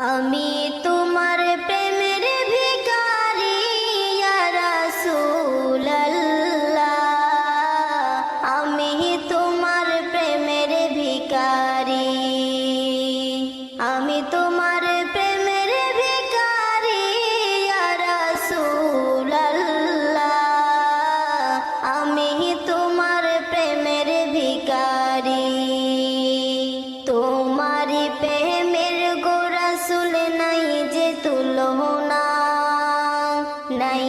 আমি তোমার প্রেমের ভিখারি ইয়া রাসূলুল্লাহ, আমি তোমার প্রেমের ভিখারি, আমি তোমার প্রেমের ভিখারি ইয়া রাসূলুল্লাহ, আমি তোমার প্রেমের ভিখারি। তোমারি প্রেমের গো রাসূল নাই যে তুলনা, নাই